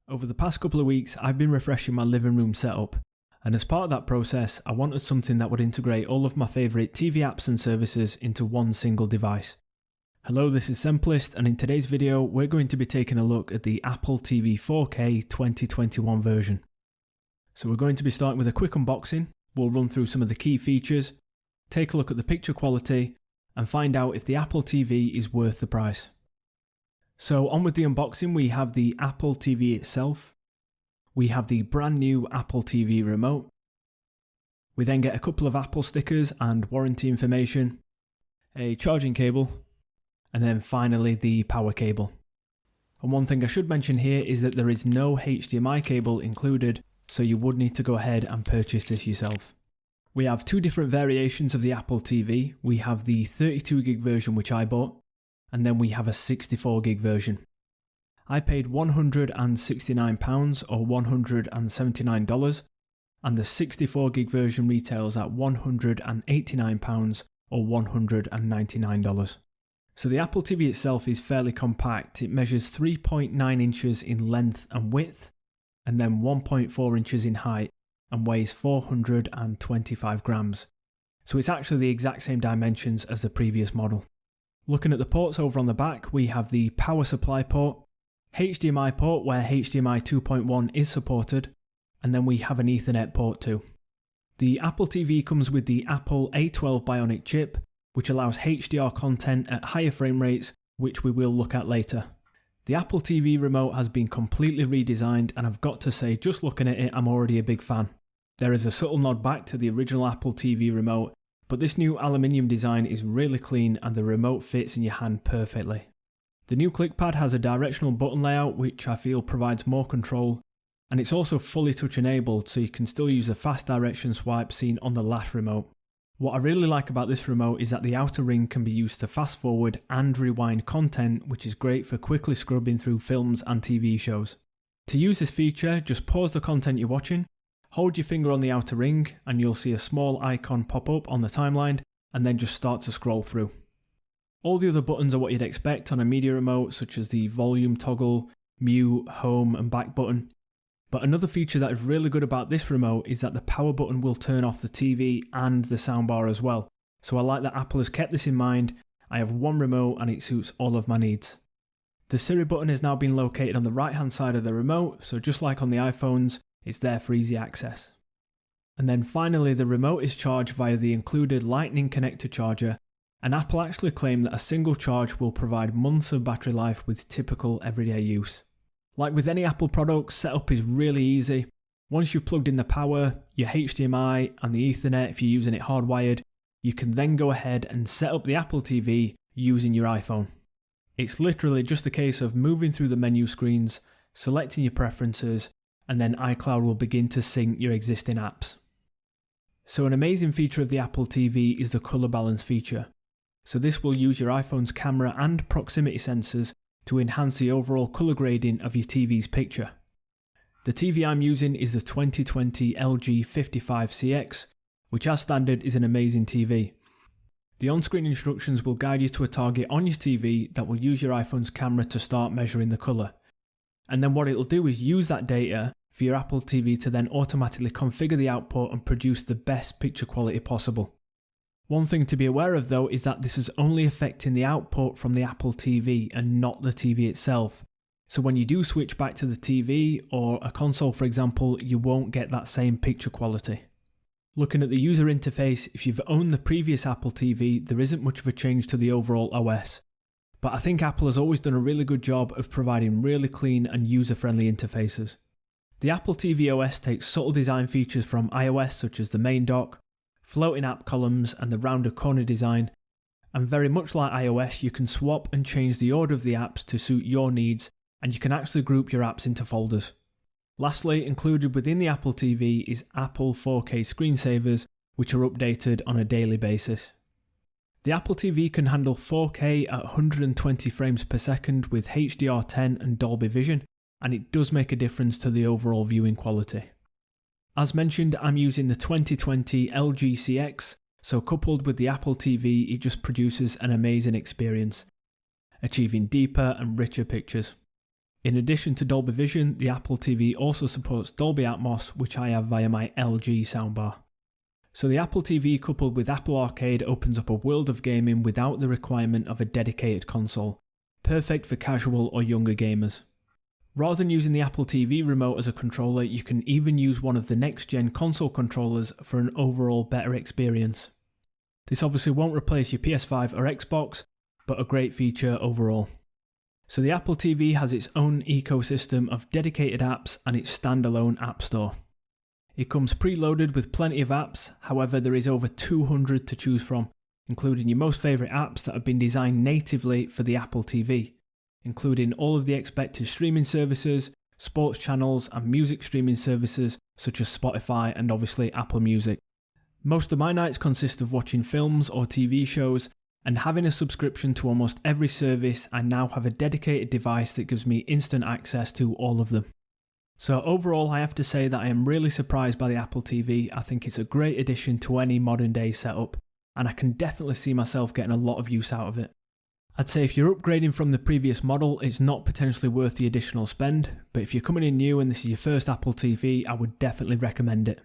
Over the past couple of weeks, I've been refreshing my living room setup, and as part of that process, I wanted something that would integrate all of my favourite TV apps and services into one single device. Hello, this is Semplist, and in today's video, we're going to be taking a look at the Apple TV 4K 2021 version. So we're going to be starting with a quick unboxing, we'll run through some of the key features, take a look at the picture quality, and find out if the Apple TV is worth the price. So on with the unboxing, we have the Apple TV itself, we have the brand new Apple TV remote, we then get a couple of Apple stickers and warranty information, a charging cable, and then finally the power cable. And one thing I should mention here is that there is no HDMI cable included, so you would need to go ahead and purchase this yourself. We have two different variations of the Apple TV. We have the 32GB version which I bought, and then we have a 64GB version. I paid £169 or $179, and the 64GB version retails at £189 or $199. So the Apple TV itself is fairly compact. It measures 3.9 inches in length and width, and then 1.4 inches in height, and weighs 425 grams. So it's actually the exact same dimensions as the previous model. Looking at the ports over on the back, we have the power supply port, HDMI port where HDMI 2.1 is supported, and then we have an Ethernet port too. The Apple TV comes with the Apple A12 Bionic chip, which allows HDR content at higher frame rates, which we will look at later. The Apple TV remote has been completely redesigned, and I've got to say, just looking at it, I'm already a big fan. There is a subtle nod back to the original Apple TV remote, but this new aluminium design is really clean and the remote fits in your hand perfectly. The new ClickPad has a directional button layout which I feel provides more control, and it's also fully touch enabled, so you can still use the fast direction swipe seen on the last remote. What I really like about this remote is that the outer ring can be used to fast forward and rewind content, which is great for quickly scrubbing through films and TV shows. To use this feature, just pause the content you're watching, hold your finger on the outer ring, and you'll see a small icon pop up on the timeline, and then just start to scroll through. All the other buttons are what you'd expect on a media remote, such as the volume toggle, mute, home and back button. But another feature that is really good about this remote is that the power button will turn off the TV and the soundbar as well. So I like that Apple has kept this in mind. I have one remote and it suits all of my needs. The Siri button has now been located on the right hand side of the remote, so just like on the iPhones, it's there for easy access. And then finally, the remote is charged via the included Lightning connector charger, and Apple actually claim that a single charge will provide months of battery life with typical everyday use. Like with any Apple product, setup is really easy. Once you've plugged in the power, your HDMI and the Ethernet if you're using it hardwired, you can then go ahead and set up the Apple TV using your iPhone. It's literally just a case of moving through the menu screens, selecting your preferences, and then iCloud will begin to sync your existing apps. So an amazing feature of the Apple TV is the color balance feature. So this will use your iPhone's camera and proximity sensors to enhance the overall color grading of your TV's picture. The TV I'm using is the 2020 LG 55CX, which as standard is an amazing TV. The on-screen instructions will guide you to a target on your TV that will use your iPhone's camera to start measuring the color. And then what it'll do is use that data for your Apple TV to then automatically configure the output and produce the best picture quality possible. One thing to be aware of though is that this is only affecting the output from the Apple TV and not the TV itself. So when you do switch back to the TV or a console for example, you won't get that same picture quality. Looking at the user interface, if you've owned the previous Apple TV, there isn't much of a change to the overall OS. But I think Apple has always done a really good job of providing really clean and user-friendly interfaces. The Apple TV OS takes subtle design features from iOS such as the main dock, floating app columns and the rounded corner design, and very much like iOS you can swap and change the order of the apps to suit your needs, and you can actually group your apps into folders. Lastly, included within the Apple TV is Apple 4K screensavers, which are updated on a daily basis. The Apple TV can handle 4K at 120 frames per second with HDR10 and Dolby Vision, and it does make a difference to the overall viewing quality. As mentioned, I'm using the 2020 LG CX, so coupled with the Apple TV, it just produces an amazing experience, achieving deeper and richer pictures. In addition to Dolby Vision, the Apple TV also supports Dolby Atmos, which I have via my LG soundbar. So the Apple TV coupled with Apple Arcade opens up a world of gaming without the requirement of a dedicated console, perfect for casual or younger gamers. Rather than using the Apple TV remote as a controller, you can even use one of the next-gen console controllers for an overall better experience. This obviously won't replace your PS5 or Xbox, but a great feature overall. So the Apple TV has its own ecosystem of dedicated apps and its standalone app store. It comes preloaded with plenty of apps, however there is over 200 to choose from, including your most favourite apps that have been designed natively for the Apple TV, including all of the expected streaming services, sports channels and music streaming services such as Spotify and obviously Apple Music. Most of my nights consist of watching films or TV shows, and having a subscription to almost every service, I now have a dedicated device that gives me instant access to all of them. So overall, I have to say that I am really surprised by the Apple TV. I think it's a great addition to any modern day setup, and I can definitely see myself getting a lot of use out of it. I'd say if you're upgrading from the previous model, it's not potentially worth the additional spend, but if you're coming in new and this is your first Apple TV, I would definitely recommend it.